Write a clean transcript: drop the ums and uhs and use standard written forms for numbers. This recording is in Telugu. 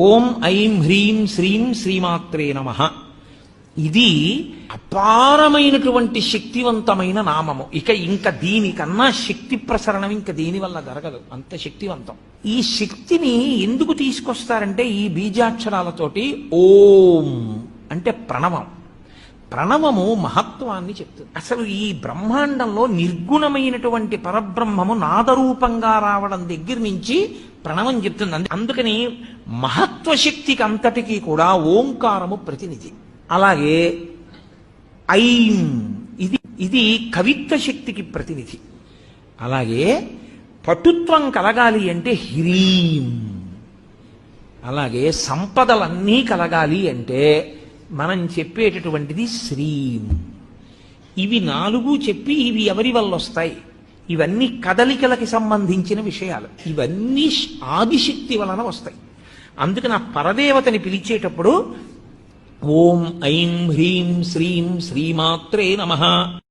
ఓం ఐం హ్రీం శ్రీం శ్రీమాత్రే నమః. ఇది అపారమైనటువంటి శక్తివంతమైన నామము. ఇంకా దీనికన్నా శక్తి ప్రసరణం ఇంకా దీని వల్ల జరగదు, అంత శక్తివంతం. ఈ శక్తిని ఎందుకు తీసుకొస్తారంటే ఈ బీజాక్షరాలతోటి ఓం అంటే ప్రణవం. ప్రణవము మహత్వాన్ని చెప్తుంది. అసలు ఈ బ్రహ్మాండంలో నిర్గుణమైనటువంటి పరబ్రహ్మము నాదరూపంగా రావడం దగ్గర నుంచి ప్రణవం చెప్తుంది. అందుకని మహత్వశక్తికి అంతటికీ కూడా ఓంకారము ప్రతినిధి. అలాగే ఐం ఇది కవిత్వ శక్తికి ప్రతినిధి. అలాగే పటుత్వం కలగాలి అంటే హ్రీం. అలాగే సంపదలన్నీ కలగాలి అంటే మనం చెప్పేటటువంటిది శ్రీం. ఇవి 4 చెప్పి ఇవి ఎవరి వల్ల వస్తాయి? ఇవన్నీ కదలికలకి సంబంధించిన విషయాలు. ఇవన్నీ ఆదిశక్తి వలన వస్తాయి. అందుకని ఆ పరదేవతని పిలిచేటప్పుడు ఓం ఐం హ్రీం శ్రీం శ్రీమాత్రే నమః